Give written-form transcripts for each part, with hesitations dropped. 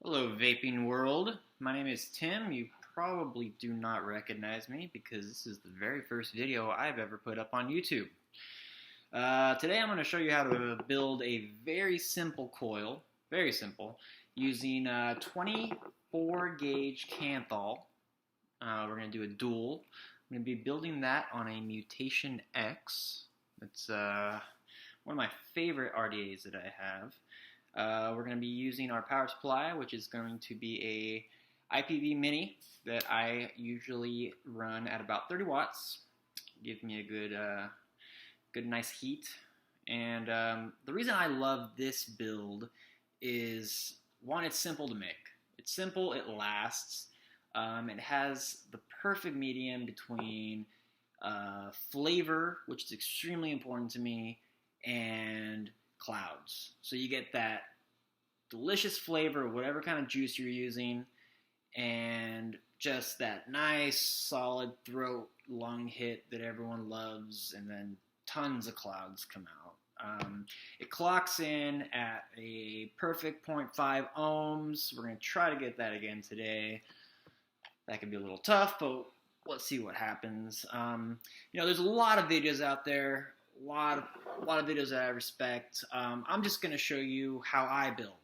Hello, vaping world. My name is Tim. You probably do not recognize me because this is the very first video I've ever put up on YouTube. Today I'm going to show you how to build a very simple coil, very simple, using 24 gauge Canthal. We're going to do a dual. I'm going to be building that on a Mutation X. It's one of my favorite RDAs that I have. We're going to be using our power supply, which is going to be a IPV MINI that I usually run at about 30 watts. Give me a good nice heat. And the reason I love this build is, one, it's simple to make. It's simple, it lasts. It has the perfect medium between flavor, which is extremely important to me, and clouds. So you get that delicious flavor of whatever kind of juice you're using, and just that nice solid throat lung hit that everyone loves, and then tons of clouds come out. It clocks in at a perfect 0.5 ohms. We're going to try to get that again today. That could be a little tough, but let's see what happens. There's a lot of videos out there, a lot of videos that I respect. I'm just going to show you how I build.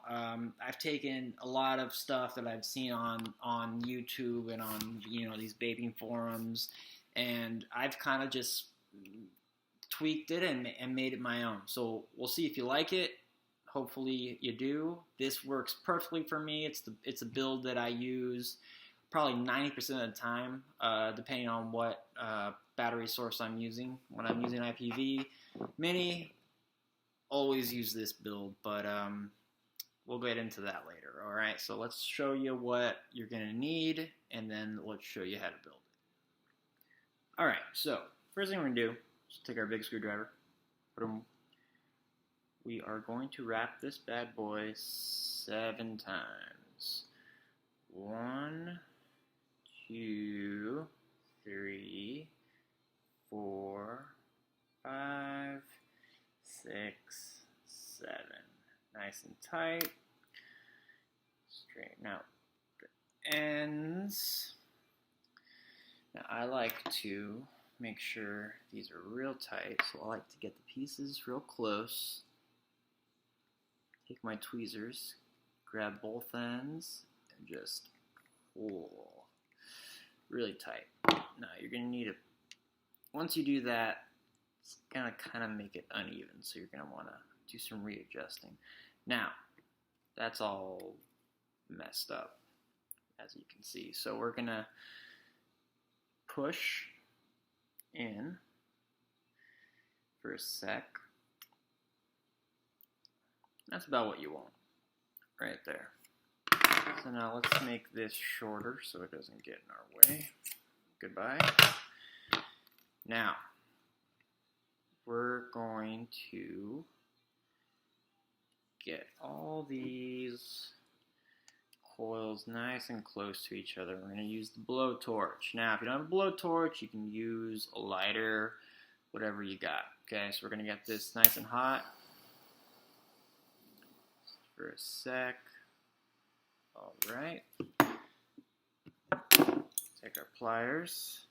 I've taken a lot of stuff that I've seen on YouTube and on these vaping forums, and I've kind of just tweaked it and made it my own. So we'll see if you like it. Hopefully you do. This works perfectly for me. It's a build that I use probably 90% of the time, depending on what battery source I'm using. When I'm using IPV Mini, always use this build, but we'll get into that later. All right, so let's show you what you're gonna need, and then let's show you how to build it. All right, so first thing we're gonna do is take our big screwdriver. We are going to wrap this bad boy 7 times. 1, 2, 3, 4, 5, 6, 7. Nice and tight. Straighten out the ends. Now I like to make sure these are real tight, so I like to get the pieces real close. Take my tweezers, grab both ends, and just pull really tight. Now you're gonna need once you do that, it's gonna kind of make it uneven, so you're gonna want to do some readjusting. Now that's all messed up, as you can see. So we're gonna push in for a sec. That's about what you want right there. So now let's make this shorter so it doesn't get in our way. Goodbye. Now, we're going to get all these coils nice and close to each other. We're going to use the blowtorch. Now, if you don't have a blowtorch, you can use a lighter, whatever you got. Okay, so we're going to get this nice and hot for a sec. All right. Take our pliers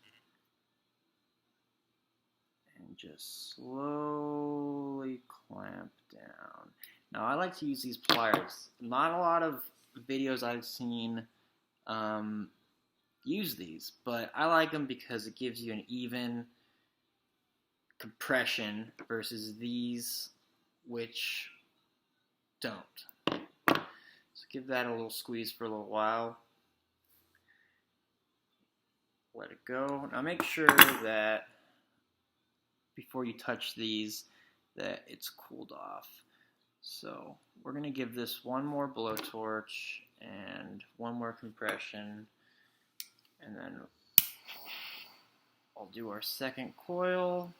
and just slowly clamp down. Now I like to use these pliers. Not a lot of videos I've seen use these, but I like them because it gives you an even compression versus these, which don't. So give that a little squeeze for a little while. Let it go. Now make sure that before you touch these that it's cooled off. So we're going to give this one more blowtorch and one more compression, and then I'll do our second coil.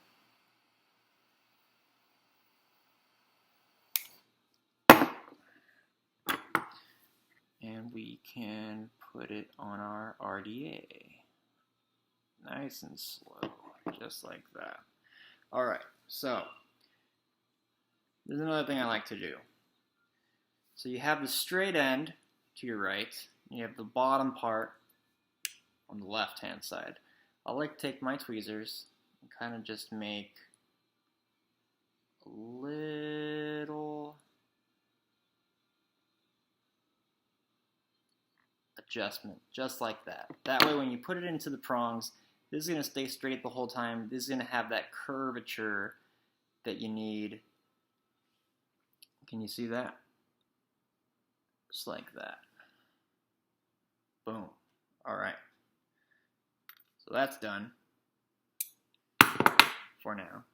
And we can put it on our RDA. Nice and slow, just like that. Alright, so there's another thing I like to do. So you have the straight end to your right, and you have the bottom part on the left-hand side. I like to take my tweezers and kind of just make a little adjustment, just like that. That way when you put it into the prongs, this is going to stay straight the whole time. This is going to have that curvature that you need. Can you see that? Just like that. Boom. Alright. So that's done for now.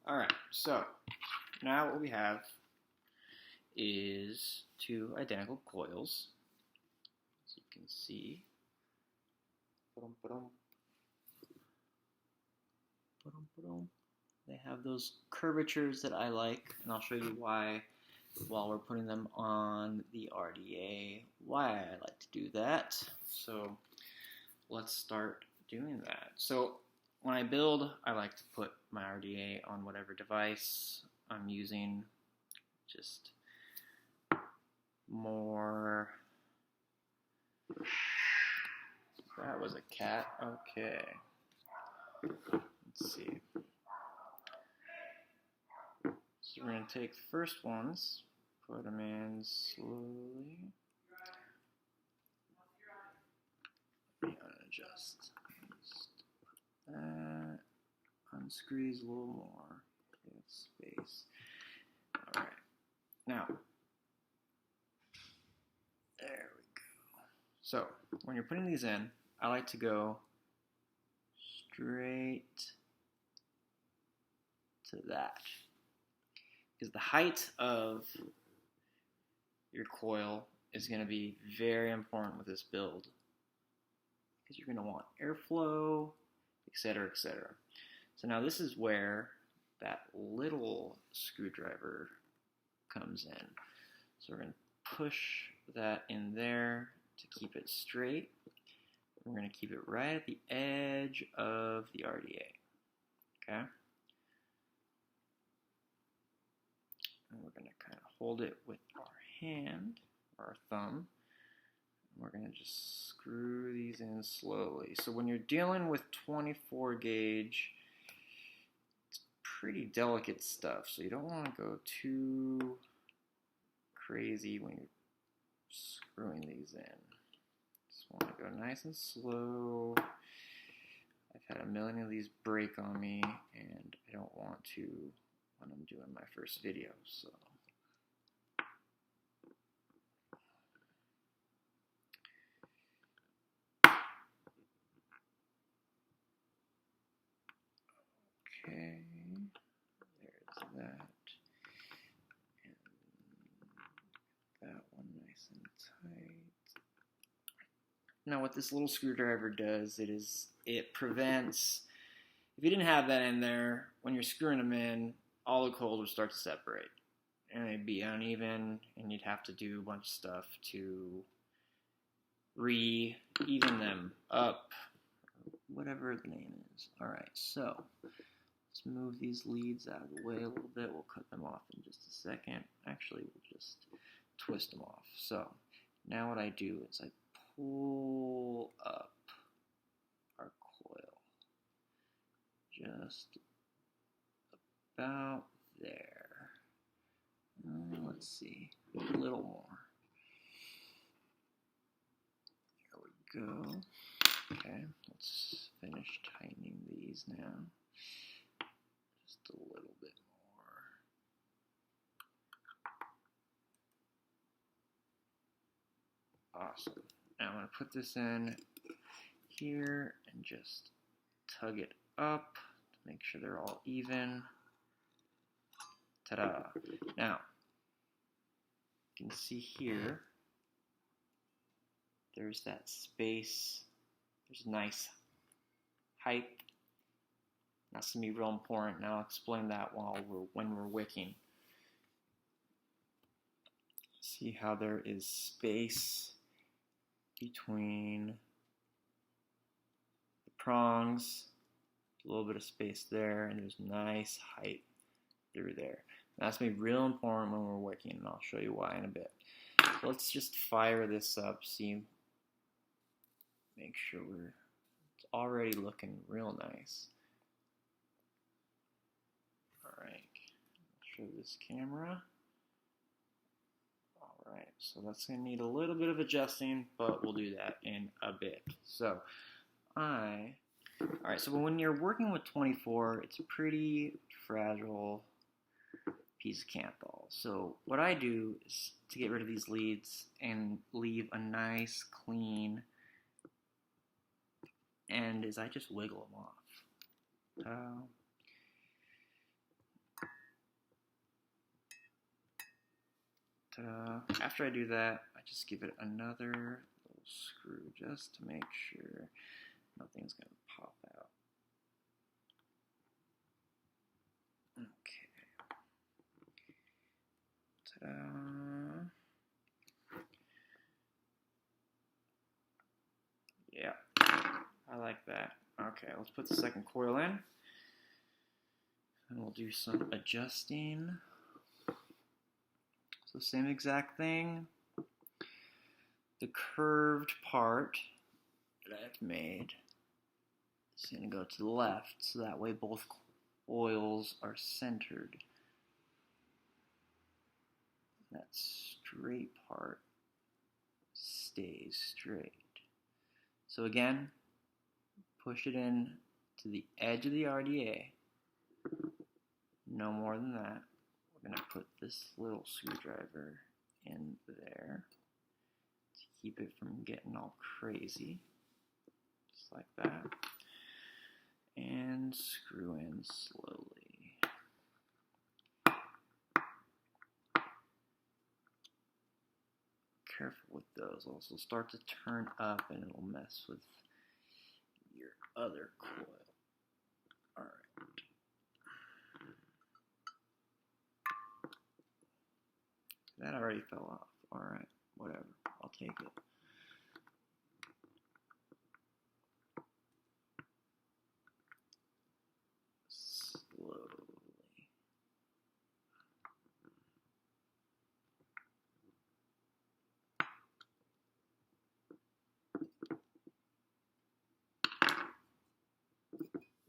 Alright, so now what we have is two identical coils, as you can see. They have those curvatures that I like, and I'll show you why while we're putting them on the RDA, why I like to do that. So let's start doing that. So when I build, I like to put my RDA on whatever device I'm using. Just more. That was a cat. Okay. Let's see. So we're going to take the first ones, put them in slowly. Let me unadjust. That. Unsqueeze a little more. Get space. Alright. Now, there we go. So, when you're putting these in, I like to go straight to that. Because the height of your coil is going to be very important with this build. Because you're going to want airflow, etc., etc. So now this is where that little screwdriver comes in. So we're going to push that in there to keep it straight. We're going to keep it right at the edge of the RDA. Okay? And we're going to kind of hold it with our hand, or our thumb. And we're going to just screw these in slowly. So when you're dealing with 24 gauge, it's pretty delicate stuff. So you don't want to go too crazy when you're screwing these in. Just want to go nice and slow. I've had a million of these break on me, and I don't want to when I'm doing my first video, so. Okay, there's that. And that one nice and tight. Now what this little screwdriver does, it prevents, if you didn't have that in there, when you're screwing them in, all the coils would start to separate. And they'd be uneven, and you'd have to do a bunch of stuff to re-even them up, whatever the name is. Alright, so let's move these leads out of the way a little bit. We'll cut them off in just a second. Actually, we'll just twist them off. So now what I do is I pull up our coil just about there. Let's see, a little more. There we go. Okay, let's finish tightening these now. Just a little bit more. Awesome. Now I'm going to put this in here and just tug it up to make sure they're all even. Ta-da! Now, you can see here, there's that space. There's a nice height. That's going to be real important. Now I'll explain that when we're wicking. See how there is space between the prongs a little bit of space there, and there's nice height through there. And that's going to be real important when we're working, and I'll show you why in a bit. So let's just fire this up, see, make sure it's already looking real nice. Alright, show this camera. Alright, so that's going to need a little bit of adjusting, but we'll do that in a bit. So, alright, so when you're working with 24, it's a pretty fragile piece of Canthol. So what I do is to get rid of these leads and leave a nice clean end is I just wiggle them off. After I do that, I just give it another little screw just to make sure nothing's going to pop out. Okay. Ta-da. Yeah, I like that. Okay, let's put the second coil in. And we'll do some adjusting. So same exact thing. The curved part that I've made is going to go to the left, so that way both coils are centered. That straight part stays straight. So again, push it in to the edge of the RDA. No more than that. We're going to put this little screwdriver in there to keep it from getting all crazy. Just like that. And screw in slowly. Careful with those. Also start to turn up and it'll mess with your other coil. Alright. That already fell off. Alright, whatever. I'll take it. Slowly.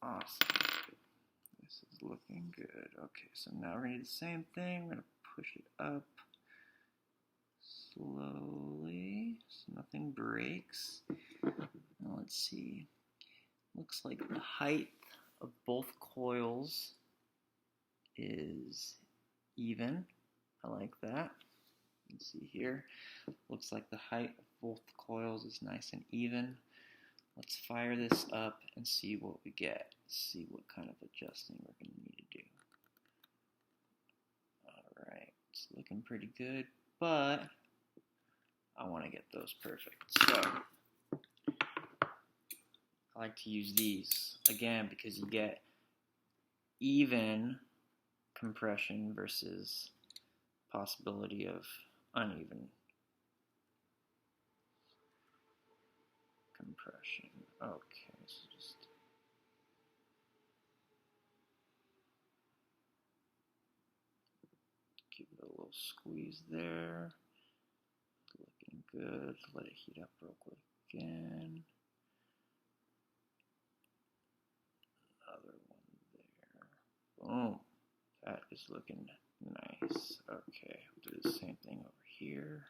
Awesome. This is looking good. Okay, so now we're going to do the same thing. We're going to push it up slowly so nothing breaks. Now let's see. Looks like the height of both coils is even. I like that. You can see here. Looks like the height of both coils is nice and even. Let's fire this up and see what we get. See what kind of adjusting we're going to need to do. Alright, it's looking pretty good, but I want to get those perfect. So, I like to use these, again, because you get even compression versus possibility of uneven compression. Okay, so just give it a little squeeze there. Looking good. Let it heat up real quick again. Another one there. Boom. That is looking nice. Okay, we'll do the same thing over here.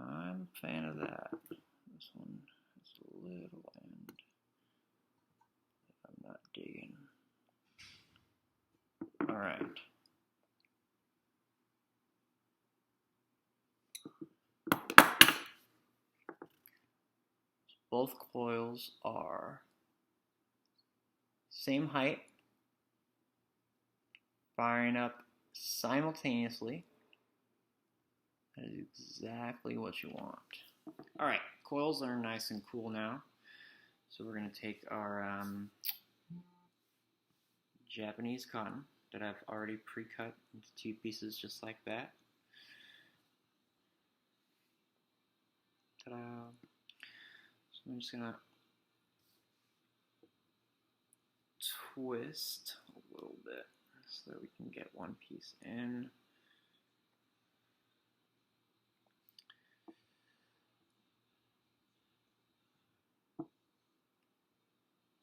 I'm a fan of that. This one has a little end that I'm not digging. Alright. Both coils are same height, firing up simultaneously. That is exactly what you want. Alright, coils are nice and cool now. So we're going to take our Japanese cotton that I've already pre-cut into 2 pieces just like that. Ta-da! So I'm just going to twist a little bit so that we can get one piece in.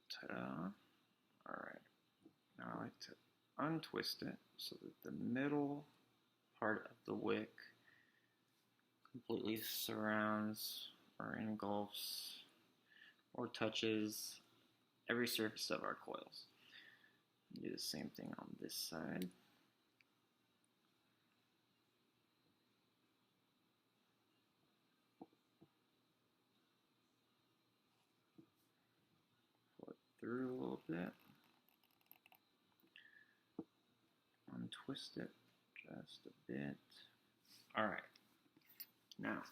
Ta-da! Alright, now I like to untwist it so that the middle part of the wick completely surrounds or engulfs or touches every surface of our coils. Do the same thing on this side. Pull it through a little bit. Untwist it just a bit. Alright. Now,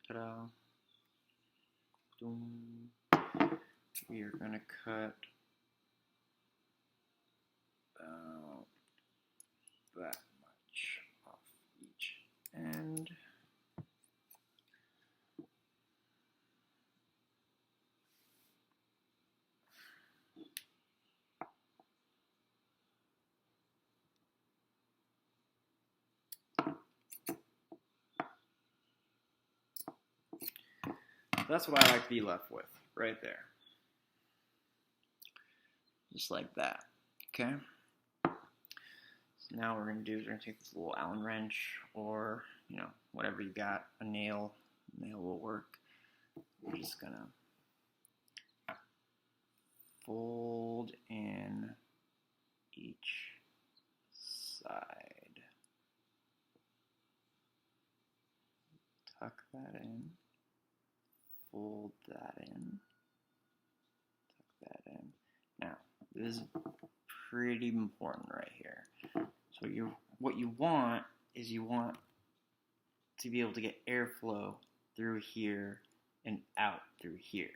ta-da. We are going to cut about that much off each end. That's what I like to be left with, right there. Just like that, okay? So now what we're going to do is we're going to take this little Allen wrench or, you know, whatever you got, a nail will work. We're just going to fold in each side. Tuck that in. Fold that in. Tuck that in. Now, this is pretty important right here. So what you want is you want to be able to get airflow through here and out through here.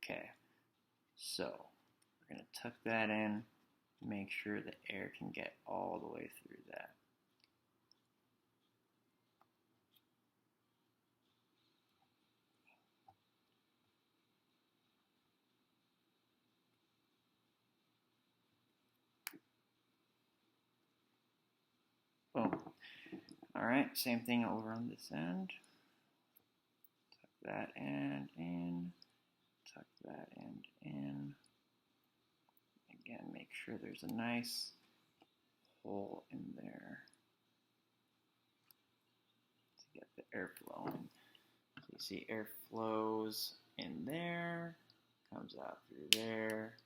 Okay. So we're going to tuck that in, make sure the air can get all the way through that. Boom. Alright, same thing over on this end. Tuck that end in. Tuck that end in. Again, make sure there's a nice hole in there to get the air flowing. So you see air flows in there, comes out through there.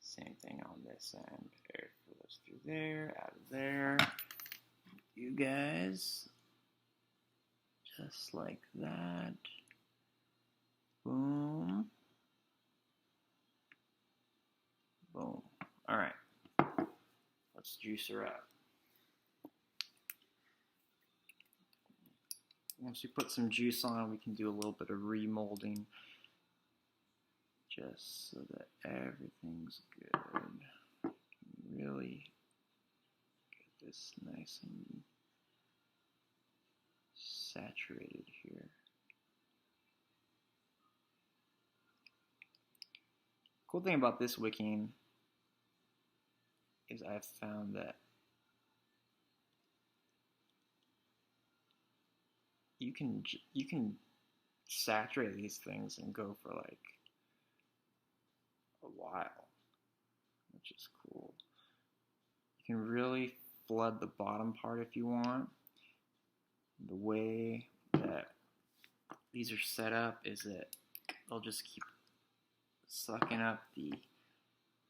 Same thing on this end. Air flows through there, out of there. You guys, just like that. Boom. Boom. Alright. Let's juice her up. Once we put some juice on, we can do a little bit of remolding just so that everything's good. Really get this nice and saturated here. Cool thing about this wicking is I've found that you can saturate these things and go for like a while, which is cool. You can really flood the bottom part if you want. The way that these are set up is that they'll just keep sucking up the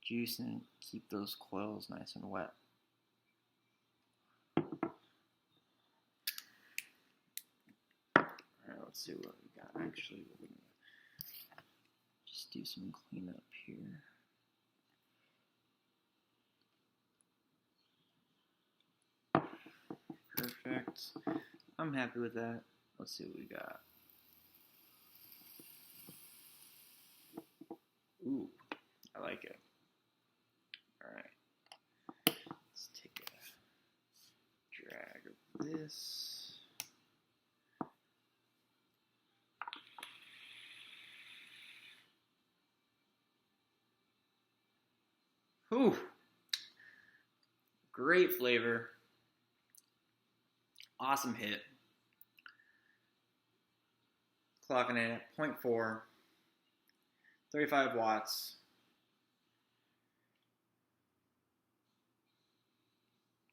juice and keep those coils nice and wet. Alright, let's see what we got. Actually, we're gonna just do some cleanup here. Perfect. perfect. I'm happy with that. Let's see what we got. Ooh, I like it. Alright. Let's take a drag of this. Ooh. Great flavor. Awesome hit. Clocking in at 0.4. 35 watts.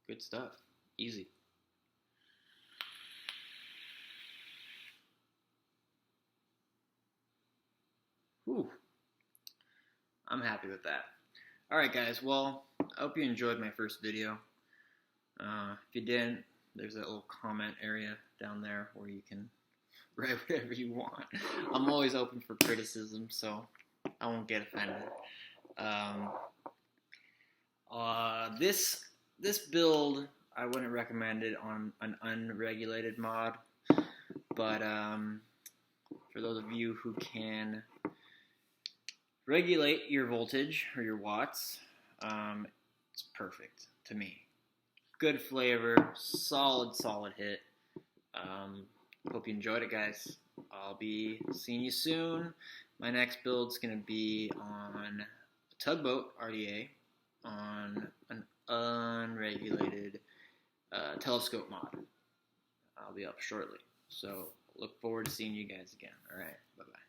Good stuff. Easy. Whew. I'm happy with that. Alright guys, well, I hope you enjoyed my first video. If you didn't, there's that little comment area down there where you can write whatever you want. I'm always open for criticism, so I won't get offended. This build, I wouldn't recommend it on an unregulated mod, but for those of you who can regulate your voltage or your watts, it's perfect to me. Good flavor, solid hit. Hope you enjoyed it, guys. I'll be seeing you soon. My next build's going to be on a tugboat RDA on an unregulated telescope mod. I'll be up shortly. So look forward to seeing you guys again. All right, bye-bye.